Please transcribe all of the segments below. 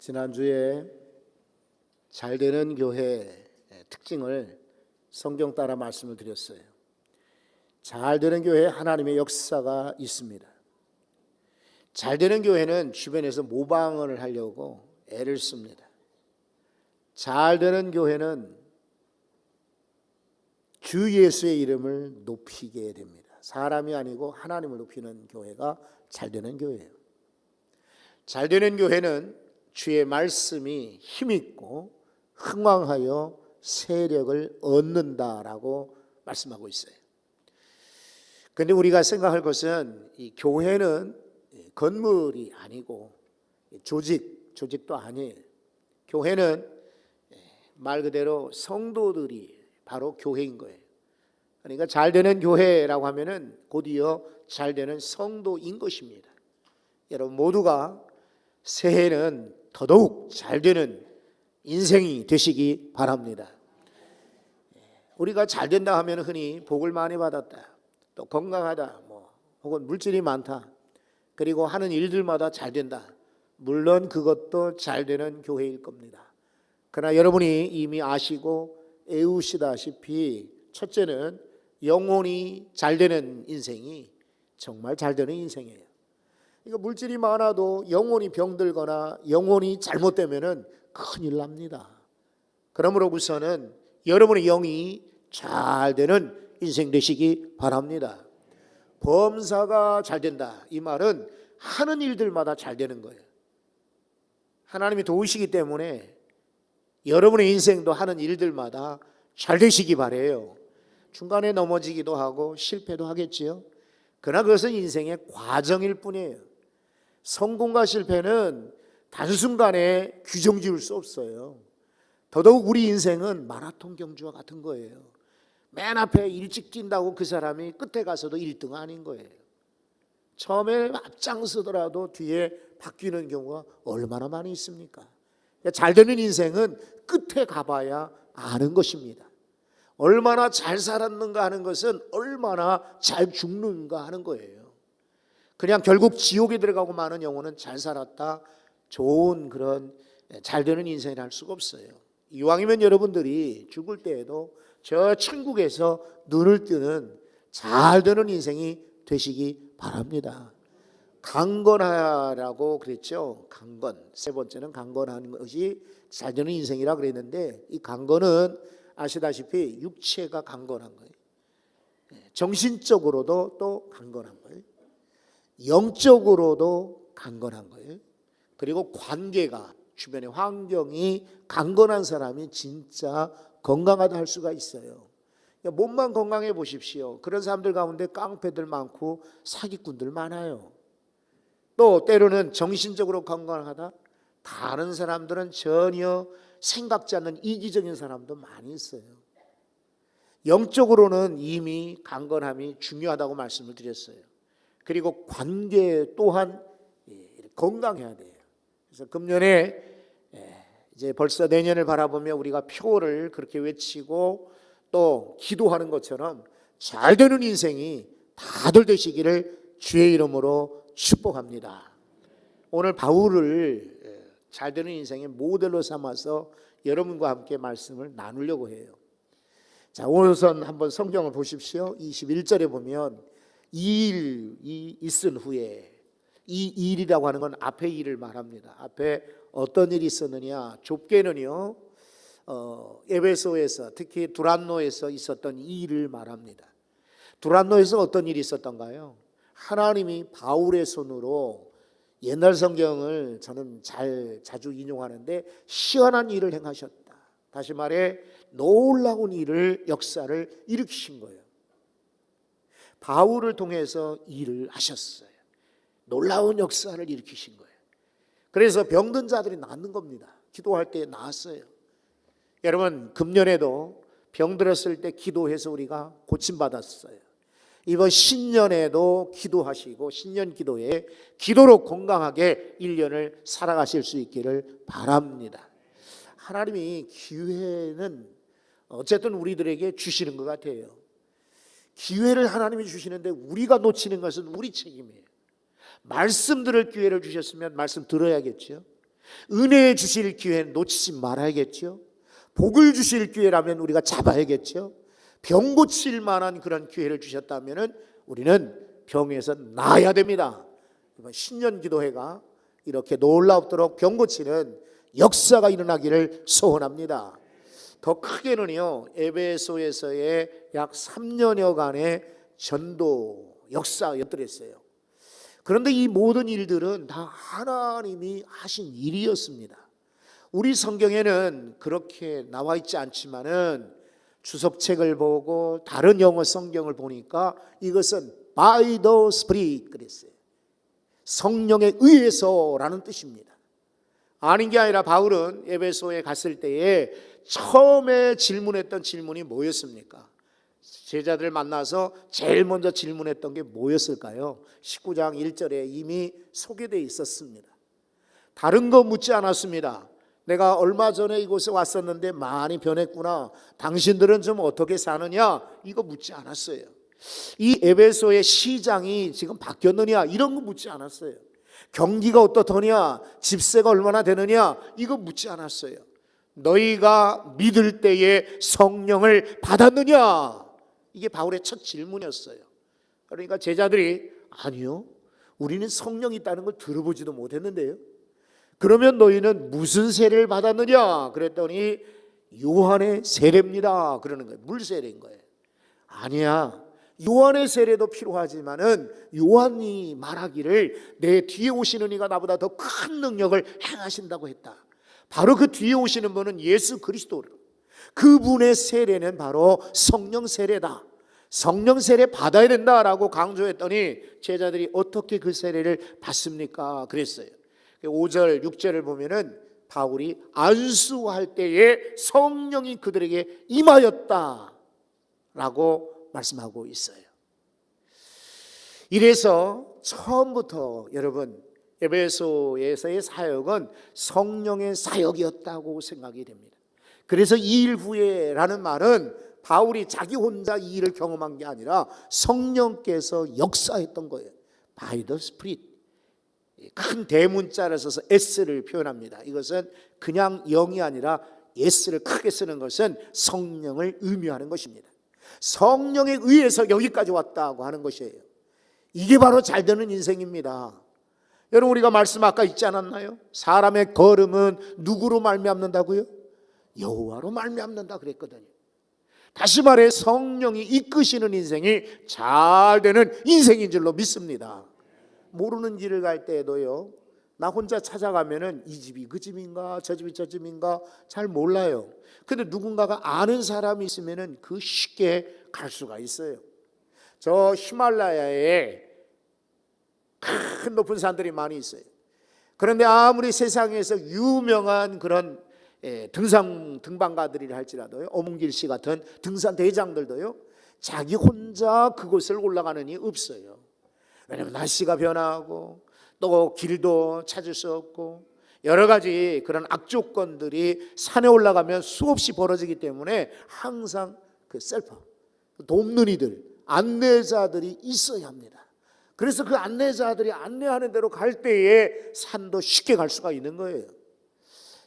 지난주에 잘되는 교회의 특징을 성경 따라 말씀을 드렸어요. 잘되는 교회에 하나님의 역사가 있습니다. 잘되는 교회는 주변에서 모방을 하려고 애를 씁니다. 잘되는 교회는 주 예수의 이름을 높이게 됩니다. 사람이 아니고 하나님을 높이는 교회가 잘되는 교회예요. 잘되는 교회는 주의 말씀이 힘있고 흥왕하여 세력을 얻는다라고 말씀하고 있어요. 그런데 우리가 생각할 것은 이 교회는 건물이 아니고 조직도 아니에요. 교회는 말 그대로 성도들이 바로 교회인 거예요. 그러니까 잘되는 교회라고 하면은 곧이어 잘되는 성도인 것입니다. 여러분 모두가 새해는 더더욱 잘되는 인생이 되시기 바랍니다. 우리가 잘된다 하면 흔히 복을 많이 받았다, 또 건강하다, 혹은 물질이 많다, 그리고 하는 일들마다 잘된다. 물론 그것도 잘되는 교회일 겁니다. 그러나 여러분이 이미 아시고 애우시다시피 첫째는 영혼이 잘되는 인생이 정말 잘되는 인생이에요. 그러니까 물질이 많아도 영혼이 병들거나 영혼이 잘못되면은 큰일 납니다. 그러므로부터는 여러분의 영이 잘되는 인생 되시기 바랍니다. 범사가 잘된다, 이 말은 하는 일들마다 잘되는 거예요. 하나님이 도우시기 때문에 여러분의 인생도 하는 일들마다 잘 되시기 바라요. 중간에 넘어지기도 하고 실패도 하겠지요. 그러나 그것은 인생의 과정일 뿐이에요. 성공과 실패는 단순간에 규정 지을 수 없어요. 더더욱 우리 인생은 마라톤 경주와 같은 거예요. 맨 앞에 일찍 뛴다고 그 사람이 끝에 가서도 1등 아닌 거예요. 처음에 앞장서더라도 뒤에 바뀌는 경우가 얼마나 많이 있습니까? 잘 되는 인생은 끝에 가봐야 아는 것입니다. 얼마나 잘 살았는가 하는 것은 얼마나 잘 죽는가 하는 거예요. 그냥 결국 지옥에 들어가고 마는 영혼은 잘 살았다, 좋은 그런 잘 되는 인생을 할 수가 없어요. 이왕이면 여러분들이 죽을 때에도 저 천국에서 눈을 뜨는 잘 되는 인생이 되시기 바랍니다. 강건하라고 그랬죠. 강건. 세 번째는 강건한 것이 잘 되는 인생이라 그랬는데, 이 강건은 아시다시피 육체가 강건한 거예요. 정신적으로도 또 강건한 거예요. 영적으로도 강건한 거예요. 그리고 관계가, 주변의 환경이 강건한 사람이 진짜 건강하다 할 수가 있어요. 몸만 건강해 보십시오. 그런 사람들 가운데 깡패들 많고 사기꾼들 많아요. 또 때로는 정신적으로 건강하다, 다른 사람들은 전혀 생각지 않는 이기적인 사람도 많이 있어요. 영적으로는 이미 강건함이 중요하다고 말씀을 드렸어요. 그리고 관계 또한 건강해야 돼요. 그래서 금년에 이제 벌써 내년을 바라보며 우리가 표를 그렇게 외치고 또 기도하는 것처럼 잘 되는 인생이 다들 되시기를 주의 이름으로 축복합니다. 오늘 바울을 잘 되는 인생의 모델로 삼아서 여러분과 함께 말씀을 나누려고 해요. 자, 우선 한번 성경을 보십시오. 21절에 보면 이 일이 있은 후에, 이 일이라고 하는 건 앞의 일을 말합니다. 앞에 어떤 일이 있었느냐, 좁게는요 에베소에서, 특히 두란노에서 있었던 이 일을 말합니다. 두란노에서 어떤 일이 있었던가요? 하나님이 바울의 손으로, 옛날 성경을 저는 자주 인용하는데, 시원한 일을 행하셨다. 다시 말해 놀라운 일을, 역사를 일으키신 거예요. 바울을 통해서 일을 하셨어요. 놀라운 역사를 일으키신 거예요. 그래서 병든 자들이 낫는 겁니다. 기도할 때 나았어요. 여러분, 금년에도 병들었을 때 기도해서 우리가 고침받았어요. 이번 신년에도 기도하시고 신년 기도에 기도로 건강하게 1년을 살아가실 수 있기를 바랍니다. 하나님이 기회는 어쨌든 우리들에게 주시는 것 같아요. 기회를 하나님이 주시는데 우리가 놓치는 것은 우리 책임이에요. 말씀 들을 기회를 주셨으면 말씀 들어야겠죠. 은혜 주실 기회 놓치지 말아야겠죠. 복을 주실 기회라면 우리가 잡아야겠죠. 병 고칠 만한 그런 기회를 주셨다면 우리는 병에서 나아야 됩니다. 이번 신년 기도회가 이렇게 놀랍도록 병 고치는 역사가 일어나기를 소원합니다. 더 크게는요, 에베소에서의 약 3년여간의 전도 역사였더랬어요. 그런데 이 모든 일들은 다 하나님이 하신 일이었습니다. 우리 성경에는 그렇게 나와 있지 않지만은 주석책을 보고 다른 영어 성경을 보니까 이것은 by the Spirit 그랬어요. 성령에 의해서라는 뜻입니다. 아닌 게 아니라 바울은 에베소에 갔을 때에 처음에 질문했던 질문이 뭐였습니까? 제자들을 만나서 제일 먼저 질문했던 게 뭐였을까요? 19장 1절에 이미 소개되어 있었습니다. 다른 거 묻지 않았습니다. 내가 얼마 전에 이곳에 왔었는데 많이 변했구나. 당신들은 좀 어떻게 사느냐? 이거 묻지 않았어요. 이 에베소의 시장이 지금 바뀌었느냐? 이런 거 묻지 않았어요. 경기가 어떻더냐? 집세가 얼마나 되느냐? 이거 묻지 않았어요. 너희가 믿을 때에 성령을 받았느냐? 이게 바울의 첫 질문이었어요. 그러니까 제자들이 아니요, 우리는 성령이 있다는 걸 들어보지도 못했는데요. 그러면 너희는 무슨 세례를 받았느냐? 그랬더니 요한의 세례입니다. 그러는 거예요. 물 세례인 거예요. 아니야, 요한의 세례도 필요하지만은 요한이 말하기를 내 뒤에 오시는 이가 나보다 더 큰 능력을 행하신다고 했다. 바로 그 뒤에 오시는 분은 예수 그리스도로, 그분의 세례는 바로 성령 세례다. 성령 세례 받아야 된다라고 강조했더니 제자들이 어떻게 그 세례를 받습니까? 그랬어요. 5절 6절을 보면은 바울이 안수할 때에 성령이 그들에게 임하였다 라고 말씀하고 있어요. 이래서 처음부터 여러분 에베소에서의 사역은 성령의 사역이었다고 생각이 됩니다. 그래서 이 일 후에라는 말은 바울이 자기 혼자 이 일을 경험한 게 아니라 성령께서 역사했던 거예요. By the Spirit. 큰 대문자를 써서 S를 표현합니다. 이것은 그냥 영이 아니라 S를 크게 쓰는 것은 성령을 의미하는 것입니다. 성령에 의해서 여기까지 왔다고 하는 것이에요. 이게 바로 잘 되는 인생입니다. 여러분, 우리가 말씀 아까 읽지 않았나요? 사람의 걸음은 누구로 말미암는다고요? 여호와로 말미암는다 그랬거든요. 다시 말해 성령이 이끄시는 인생이 잘 되는 인생인 줄로 믿습니다. 모르는 길을 갈 때에도요, 나 혼자 찾아가면은 이 집이 그 집인가 저 집이 저 집인가 잘 몰라요. 근데 누군가가 아는 사람이 있으면은 그 쉽게 갈 수가 있어요. 저 히말라야에 큰 높은 산들이 많이 있어요. 그런데 아무리 세상에서 유명한 그런 등반가들이라 할지라도요, 어문길 씨 같은 등산 대장들도요, 자기 혼자 그곳을 올라가는 이 없어요. 왜냐하면 날씨가 변하고 또 길도 찾을 수 없고 여러 가지 그런 악조건들이 산에 올라가면 수없이 벌어지기 때문에 항상 그 셀퍼, 돕는 이들, 안내자들이 있어야 합니다. 그래서 그 안내자들이 안내하는 대로 갈 때에 산도 쉽게 갈 수가 있는 거예요.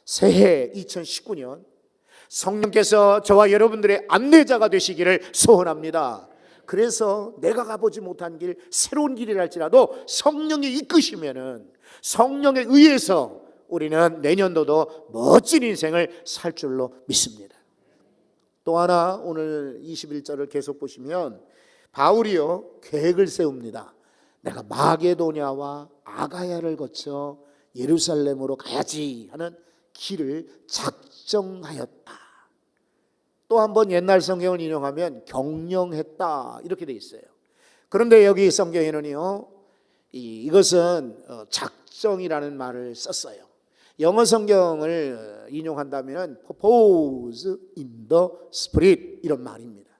새해 2019년 성령께서 저와 여러분들의 안내자가 되시기를 소원합니다. 그래서 내가 가보지 못한 길, 새로운 길이라 할지라도 성령이 이끄시면은 성령에 의해서 우리는 내년도도 멋진 인생을 살 줄로 믿습니다. 또 하나 오늘 21절을 계속 보시면 바울이요 계획을 세웁니다. 내가 마게도냐와 아가야를 거쳐 예루살렘으로 가야지 하는 길을 작정하였다. 또 한 번 옛날 성경을 인용하면 경영했다 이렇게 돼 있어요. 그런데 여기 성경에는요, 이것은 작정이라는 말을 썼어요. 영어 성경을 인용한다면 purpose in the spirit 이런 말입니다.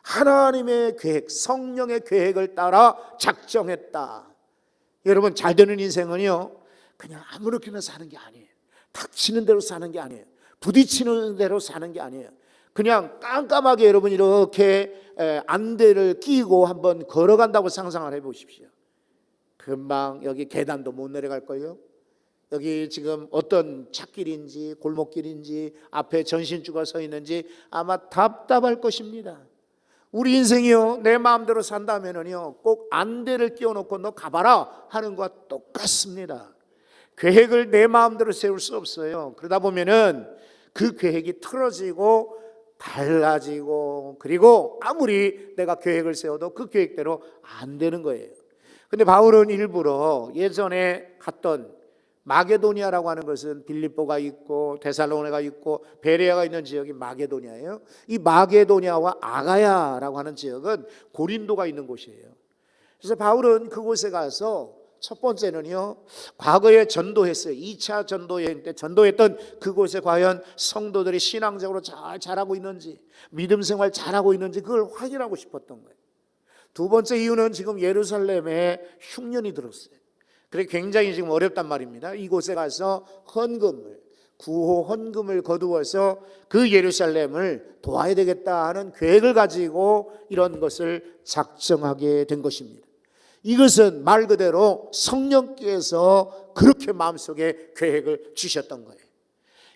하나님의 계획, 성령의 계획을 따라 작정했다. 여러분, 잘 되는 인생은요 그냥 아무렇게나 사는 게 아니에요. 닥치는 대로 사는 게 아니에요. 부딪히는 대로 사는 게 아니에요. 그냥 깜깜하게 여러분 이렇게 안대를 끼고 한번 걸어간다고 상상을 해보십시오. 금방 여기 계단도 못 내려갈 거예요. 여기 지금 어떤 찻길인지 골목길인지 앞에 전신주가 서 있는지 아마 답답할 것입니다. 우리 인생이요, 내 마음대로 산다면은요, 꼭 안대를 끼워놓고 너 가봐라 하는 것과 똑같습니다. 계획을 내 마음대로 세울 수 없어요. 그러다 보면은 그 계획이 틀어지고 달라지고, 그리고 아무리 내가 계획을 세워도 그 계획대로 안 되는 거예요. 근데 바울은 일부러 예전에 갔던 마게도니아라고 하는 것은 빌립보가 있고 데살로니가가 있고 베레아가 있는 지역이 마게도니아예요. 이 마게도니아와 아가야라고 하는 지역은 고린도가 있는 곳이에요. 그래서 바울은 그곳에 가서 첫 번째는요, 과거에 전도했어요. 2차 전도 여행 때 전도했던 그곳에 과연 성도들이 신앙적으로 잘 자라고 있는지, 믿음 생활 잘하고 있는지 그걸 확인하고 싶었던 거예요. 두 번째 이유는 지금 예루살렘에 흉년이 들었어요. 그래 굉장히 지금 어렵단 말입니다. 이곳에 가서 헌금을, 구호 헌금을 거두어서 그 예루살렘을 도와야 되겠다 하는 계획을 가지고 이런 것을 작정하게 된 것입니다. 이것은 말 그대로 성령께서 그렇게 마음속에 계획을 주셨던 거예요.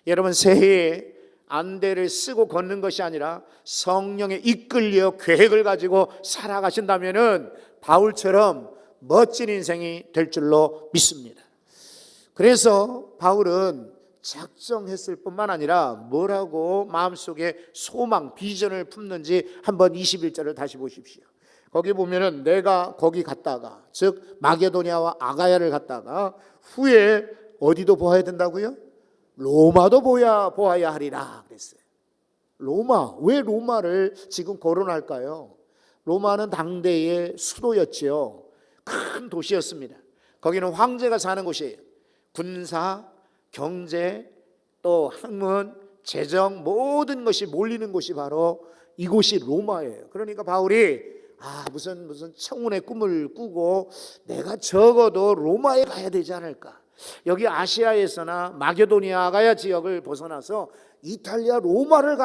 여러분, 새해에 안대를 쓰고 걷는 것이 아니라 성령에 이끌려 계획을 가지고 살아가신다면은 바울처럼 멋진 인생이 될 줄로 믿습니다. 그래서 바울은 작정했을 뿐만 아니라 뭐라고 마음속에 소망, 비전을 품는지 한번 21절을 다시 보십시오. 거기 보면은 내가 거기 갔다가, 즉 마게도니아와 아가야를 갔다가 후에 어디도 보아야 된다고요? 로마도 보아야 하리라 그랬어요. 로마, 왜 로마를 지금 거론할까요? 로마는 당대의 수도였죠. 큰 도시였습니다. 거기는 황제가 사는 곳이에요. 군사, 경제, 또 학문, 재정 모든 것이 몰리는 곳이 바로 이곳이 로마예요. 그러니까 바울이 무슨 청운의 꿈을 꾸고 내가 적어도 로마에 가야 되지 않을까. 여기 아시아에서나 마게도니아 아가야 지역을 벗어나서 이탈리아 로마를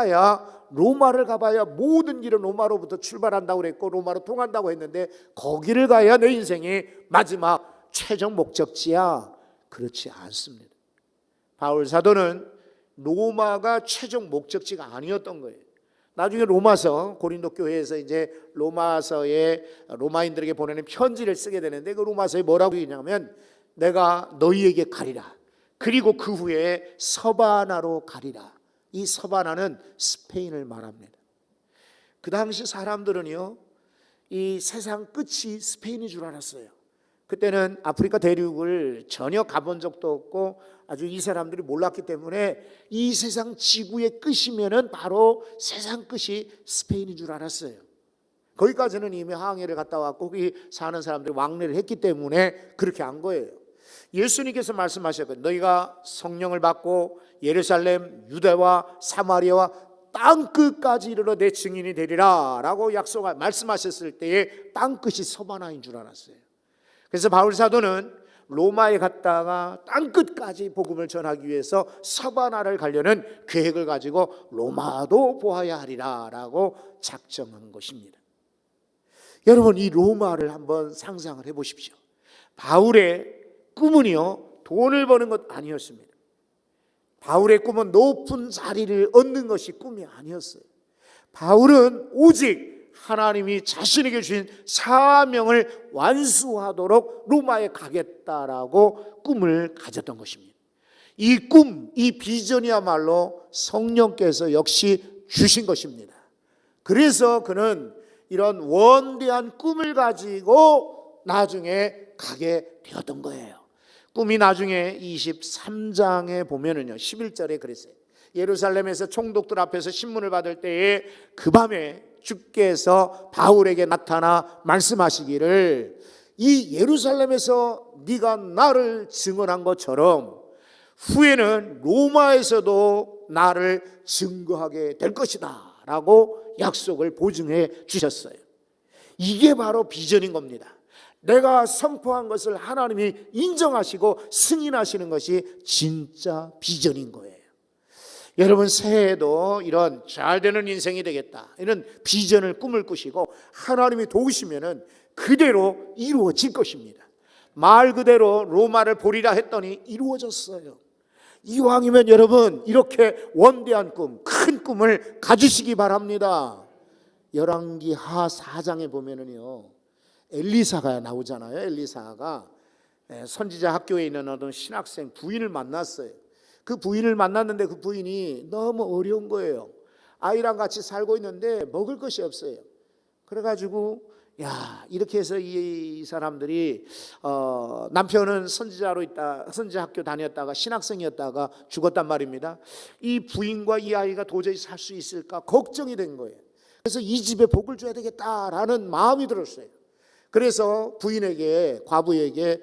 가봐야 모든 길은 로마로부터 출발한다고 그랬고 로마로 통한다고 했는데 거기를 가야 내 인생의 마지막 최종 목적지야. 그렇지 않습니다. 바울 사도는 로마가 최종 목적지가 아니었던 거예요. 나중에 로마서, 고린도 교회에서 이제 로마서에 로마인들에게 보내는 편지를 쓰게 되는데 그 로마서에 뭐라고 있냐면 내가 너희에게 가리라. 그리고 그 후에 서바나로 가리라. 이 서바나는 스페인을 말합니다. 그 당시 사람들은요, 이 세상 끝이 스페인인 줄 알았어요. 그때는 아프리카 대륙을 전혀 가본 적도 없고 아주 이 사람들이 몰랐기 때문에 이 세상 지구의 끝이면은 바로 세상 끝이 스페인인 줄 알았어요. 거기까지는 이미 항해를 갔다 왔고 거기 사는 사람들이 왕래를 했기 때문에 그렇게 한 거예요. 예수님께서 말씀하셨거든요. 너희가 성령을 받고 예루살렘, 유대와 사마리아와 땅끝까지 이르러 내 증인이 되리라 라고 말씀하셨을 때에 땅끝이 서바나인 줄 알았어요. 그래서 바울 사도는 로마에 갔다가 땅끝까지 복음을 전하기 위해서 서바나를 가려는 계획을 가지고 로마도 보아야 하리라 라고 작정한 것입니다. 여러분, 이 로마를 한번 상상을 해보십시오. 바울의 꿈은요, 돈을 버는 것 아니었습니다. 바울의 꿈은 높은 자리를 얻는 것이 꿈이 아니었어요. 바울은 오직 하나님이 자신에게 주신 사명을 완수하도록 로마에 가겠다라고 꿈을 가졌던 것입니다. 이 꿈, 이 비전이야말로 성령께서 역시 주신 것입니다. 그래서 그는 이런 원대한 꿈을 가지고 나중에 가게 되었던 거예요. 꿈이 나중에 23장에 보면은요, 11절에 그랬어요. 예루살렘에서 총독들 앞에서 신문을 받을 때에 그 밤에 주께서 바울에게 나타나 말씀하시기를 이 예루살렘에서 네가 나를 증언한 것처럼 후에는 로마에서도 나를 증거하게 될 것이다 라고 약속을 보증해 주셨어요. 이게 바로 비전인 겁니다. 내가 선포한 것을 하나님이 인정하시고 승인하시는 것이 진짜 비전인 거예요. 여러분, 새해에도 이런 잘되는 인생이 되겠다 이런 비전을 꿈을 꾸시고 하나님이 도우시면은 그대로 이루어질 것입니다. 말 그대로 로마를 보리라 했더니 이루어졌어요. 이왕이면 여러분 이렇게 원대한 꿈, 큰 꿈을 가지시기 바랍니다. 열왕기하 4장에 보면은요, 엘리사가 나오잖아요. 엘리사가 선지자 학교에 있는 어떤 신학생 부인을 만났어요. 그 부인을 만났는데 그 부인이 너무 어려운 거예요. 아이랑 같이 살고 있는데 먹을 것이 없어요. 그래가지고 야, 이렇게 해서 이 사람들이 남편은 선지자 학교 다녔다가 신학생이었다가 죽었단 말입니다. 이 부인과 이 아이가 도저히 살 수 있을까 걱정이 된 거예요. 그래서 이 집에 복을 줘야 되겠다라는 마음이 들었어요. 그래서 부인에게, 과부에게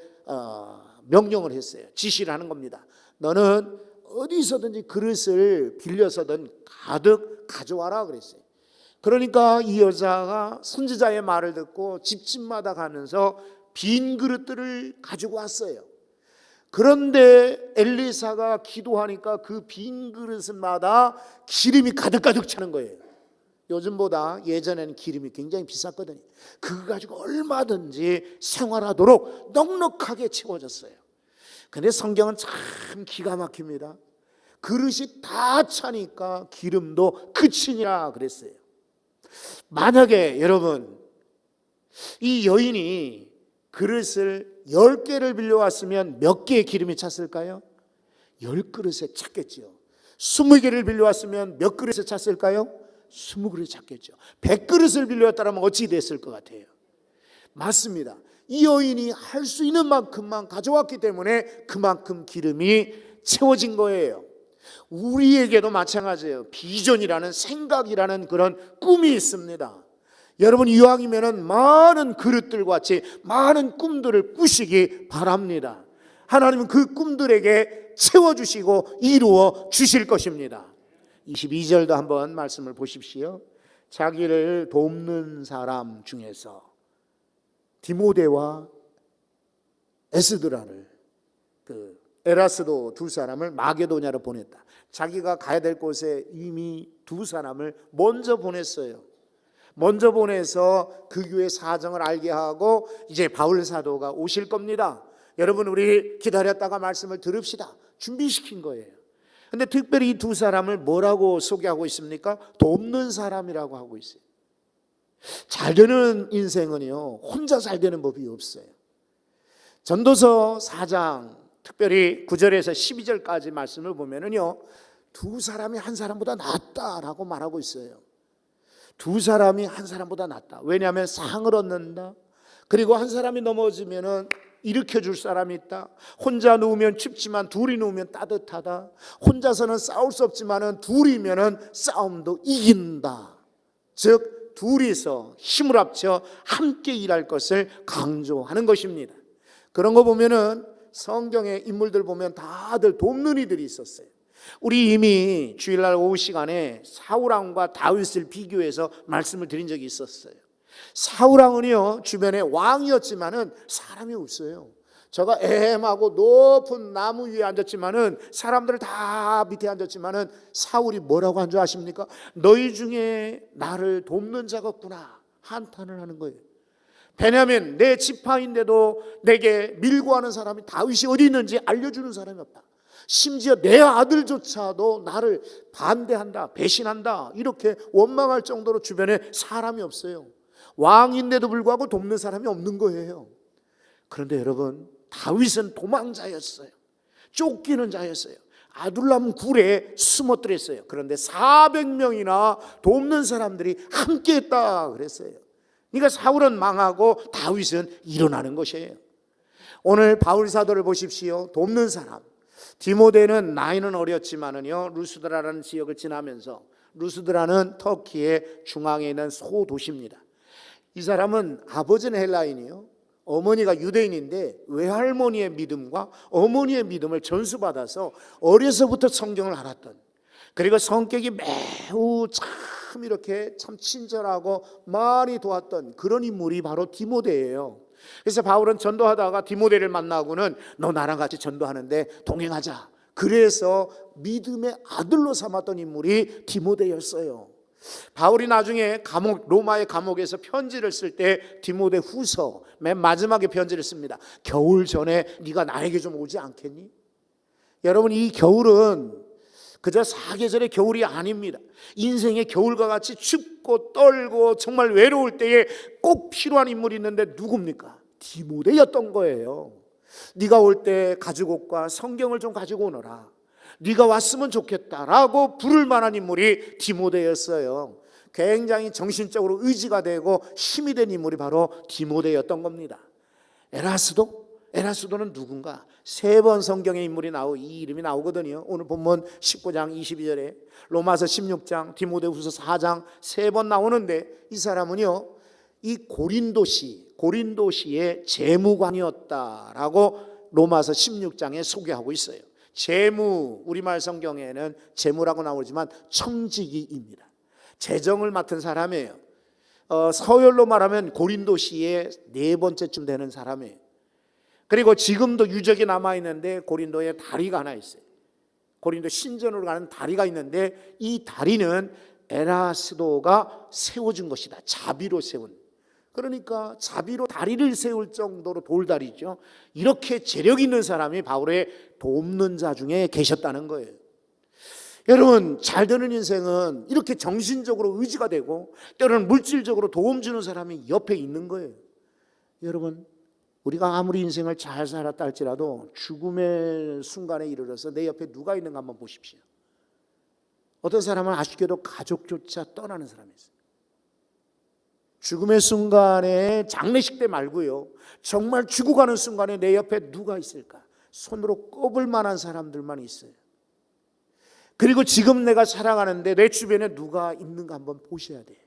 명령을 했어요. 지시를 하는 겁니다. 너는 어디서든지 그릇을 빌려서든 가득 가져와라 그랬어요. 그러니까 이 여자가 선지자의 말을 듣고 집집마다 가면서 빈 그릇들을 가지고 왔어요. 그런데 엘리사가 기도하니까 그 빈 그릇마다 기름이 가득가득 차는 거예요. 요즘보다 예전에는 기름이 굉장히 비쌌거든요. 그거 가지고 얼마든지 생활하도록 넉넉하게 채워졌어요. 근데 성경은 참 기가 막힙니다. 그릇이 다 차니까 기름도 그치니라 그랬어요. 만약에 여러분 이 여인이 그릇을 10개를 빌려왔으면 몇 개의 기름이 찼을까요? 10그릇에 찼겠죠. 20개를 빌려왔으면 몇 그릇에 찼을까요? 20그릇에 찼겠죠. 100그릇을 빌려왔다면 어찌 됐을 것 같아요? 맞습니다. 이 여인이 할 수 있는 만큼만 가져왔기 때문에 그만큼 기름이 채워진 거예요. 우리에게도 마찬가지예요. 비전이라는 생각이라는 그런 꿈이 있습니다. 여러분 이왕이면 많은 그릇들과 같이 많은 꿈들을 꾸시기 바랍니다. 하나님은 그 꿈들에게 채워주시고 이루어 주실 것입니다. 22절도 한번 말씀을 보십시오. 자기를 돕는 사람 중에서 디모데와 에스드라를 에라스도 두 사람을 마게도냐로 보냈다. 자기가 가야 될 곳에 이미 두 사람을 먼저 보냈어요. 먼저 보내서 그 교회 사정을 알게 하고 이제 바울 사도가 오실 겁니다. 여러분 우리 기다렸다가 말씀을 들읍시다. 준비시킨 거예요. 근데 특별히 이 두 사람을 뭐라고 소개하고 있습니까? 돕는 사람이라고 하고 있어요. 잘 되는 인생은요, 혼자 잘 되는 법이 없어요. 전도서 4장 특별히 9절에서 12절까지 말씀을 보면은요, 두 사람이 한 사람보다 낫다라고 말하고 있어요. 두 사람이 한 사람보다 낫다. 왜냐하면 상을 얻는다. 그리고 한 사람이 넘어지면은 일으켜줄 사람이 있다. 혼자 누우면 춥지만 둘이 누우면 따뜻하다. 혼자서는 싸울 수 없지만은 둘이면은 싸움도 이긴다. 즉 둘이서 힘을 합쳐 함께 일할 것을 강조하는 것입니다. 그런 거 보면은 성경의 인물들 보면 다들 돕는 이들이 있었어요. 우리 이미 주일날 오후 시간에 사울왕과 다윗을 비교해서 말씀을 드린 적이 있었어요. 사울왕은요 주변에 왕이었지만은 사람이 없어요. 저가 애매하고 높은 나무 위에 앉았지만은 사람들 다 밑에 앉았지만은 사울이 뭐라고 한 줄 아십니까? 너희 중에 나를 돕는 자가 없구나 한탄을 하는 거예요. 왜냐하면 내 지파인데도 내게 밀고 하는 사람이 다윗이 어디 있는지 알려주는 사람이 없다. 심지어 내 아들조차도 나를 반대한다, 배신한다 이렇게 원망할 정도로 주변에 사람이 없어요. 왕인데도 불구하고 돕는 사람이 없는 거예요. 그런데 여러분 다윗은 도망자였어요. 쫓기는 자였어요. 아둘람 굴에 숨어들었어요. 그런데 400명이나 돕는 사람들이 함께했다 그랬어요. 그러니까 사울은 망하고 다윗은 일어나는 것이에요. 오늘 바울 사도를 보십시오. 돕는 사람. 디모데는 나이는 어렸지만은요 루스드라라는 지역을 지나면서, 루스드라는 터키의 중앙에 있는 소도시입니다. 이 사람은 아버지는 헬라인이요, 어머니가 유대인인데 외할머니의 믿음과 어머니의 믿음을 전수받아서 어려서부터 성경을 알았던, 그리고 성격이 매우 참 이렇게 참 친절하고 많이 도왔던 그런 인물이 바로 디모데예요. 그래서 바울은 전도하다가 디모데를 만나고는 너 나랑 같이 전도하는데 동행하자. 그래서 믿음의 아들로 삼았던 인물이 디모데였어요. 바울이 나중에 로마의 감옥에서 편지를 쓸 때 디모데 후서 맨 마지막에 편지를 씁니다. 겨울 전에 네가 나에게 좀 오지 않겠니? 여러분, 이 겨울은 그저 사계절의 겨울이 아닙니다. 인생의 겨울과 같이 춥고 떨고 정말 외로울 때에 꼭 필요한 인물이 있는데 누굽니까? 디모데였던 거예요. 네가 올 때 가죽옷과 성경을 좀 가지고 오너라, 네가 왔으면 좋겠다라고 부를 만한 인물이 디모데였어요. 굉장히 정신적으로 의지가 되고 힘이 된 인물이 바로 디모데였던 겁니다. 에라스도는 누군가? 3번 성경의 인물이 이 이름이 나오거든요. 오늘 본문 19장 22절에, 로마서 16장, 디모데후서 4장 3번 나오는데, 이 사람은요, 이 고린도시의 재무관이었다라고 로마서 16장에 소개하고 있어요. 재무, 우리말 성경에는 재무라고 나오지만 청지기입니다. 재정을 맡은 사람이에요. 서열로 말하면 고린도시의 4번째쯤 되는 사람이에요. 그리고 지금도 유적이 남아있는데 고린도에 다리가 하나 있어요. 고린도 신전으로 가는 다리가 있는데, 이 다리는 에라스도가 세워준 것이다. 자비로 세운. 그러니까 자비로 다리를 세울 정도로 돌다리죠. 이렇게 재력 있는 사람이 바울의 돕는 자 중에 계셨다는 거예요. 여러분, 잘 되는 인생은 이렇게 정신적으로 의지가 되고 때로는 물질적으로 도움 주는 사람이 옆에 있는 거예요. 여러분, 우리가 아무리 인생을 잘 살았다 할지라도 죽음의 순간에 이르러서 내 옆에 누가 있는가 한번 보십시오. 어떤 사람은 아쉽게도 가족조차 떠나는 사람이 있어요. 죽음의 순간에, 장례식 때 말고요, 정말 죽어가는 순간에 내 옆에 누가 있을까? 손으로 꼽을 만한 사람들만 있어요. 그리고 지금 내가 살아가는데 내 주변에 누가 있는가 한번 보셔야 돼요.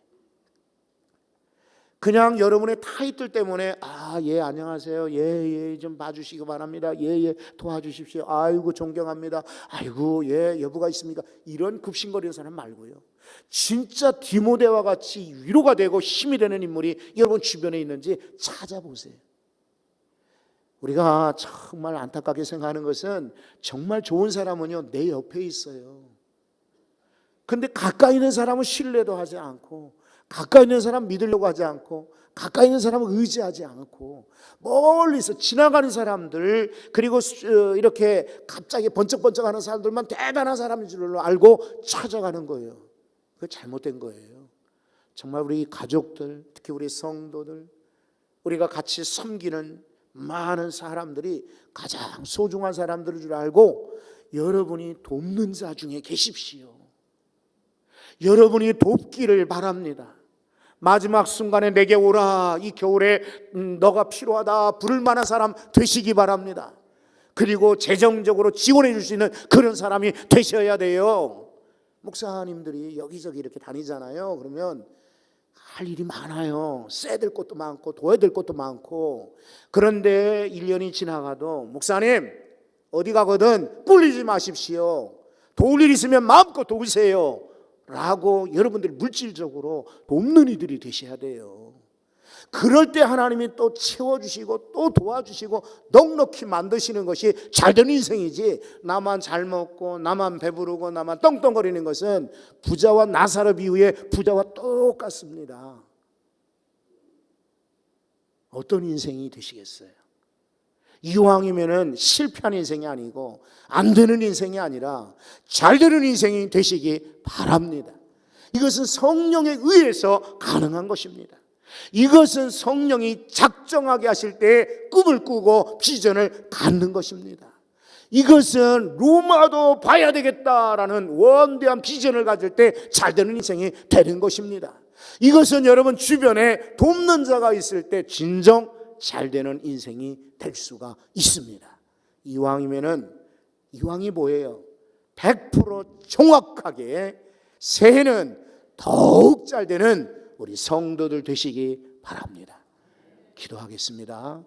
그냥 여러분의 타이틀 때문에 예 안녕하세요, 예 좀 봐주시기 바랍니다, 예 도와주십시오, 아이고 존경합니다, 아이고 예 여부가 있습니까, 이런 굽신거리는 사람 말고요, 진짜 디모데와 같이 위로가 되고 힘이 되는 인물이 여러분 주변에 있는지 찾아보세요. 우리가 정말 안타깝게 생각하는 것은, 정말 좋은 사람은요 내 옆에 있어요. 근데 가까이 있는 사람은 신뢰도 하지 않고, 가까이 있는 사람 믿으려고 하지 않고, 가까이 있는 사람을 의지하지 않고, 멀리서 지나가는 사람들, 그리고 이렇게 갑자기 번쩍번쩍하는 사람들만 대단한 사람인 줄로 알고 찾아가는 거예요. 그게 잘못된 거예요. 정말 우리 가족들, 특히 우리 성도들, 우리가 같이 섬기는 많은 사람들이 가장 소중한 사람들인 줄 알고 여러분이 돕는 자 중에 계십시오. 여러분이 돕기를 바랍니다. 마지막 순간에 내게 오라, 이 겨울에 너가 필요하다 부를 만한 사람 되시기 바랍니다. 그리고 재정적으로 지원해 줄 수 있는 그런 사람이 되셔야 돼요. 목사님들이 여기저기 이렇게 다니잖아요. 그러면 할 일이 많아요. 써야 될 것도 많고 도와야 될 것도 많고. 그런데 1년이 지나가도 목사님 어디 가거든 뿔리지 마십시오, 도울 일 있으면 마음껏 도우세요 라고 여러분들이 물질적으로 돕는 이들이 되셔야 돼요. 그럴 때 하나님이 또 채워주시고 또 도와주시고 넉넉히 만드시는 것이 잘되는 인생이지, 나만 잘 먹고 나만 배부르고 나만 떵떵거리는 것은 부자와 나사로 비유의 부자와 똑같습니다. 어떤 인생이 되시겠어요? 이왕이면은 실패한 인생이 아니고 안 되는 인생이 아니라 잘 되는 인생이 되시기 바랍니다. 이것은 성령에 의해서 가능한 것입니다. 이것은 성령이 작정하게 하실 때 꿈을 꾸고 비전을 갖는 것입니다. 이것은 로마도 봐야 되겠다라는 원대한 비전을 가질 때 잘 되는 인생이 되는 것입니다. 이것은 여러분 주변에 돕는 자가 있을 때 진정 잘 되는 인생이 될 수가 있습니다. 이왕이 뭐예요? 100% 정확하게 새해는 더욱 잘 되는 우리 성도들 되시기 바랍니다. 기도하겠습니다.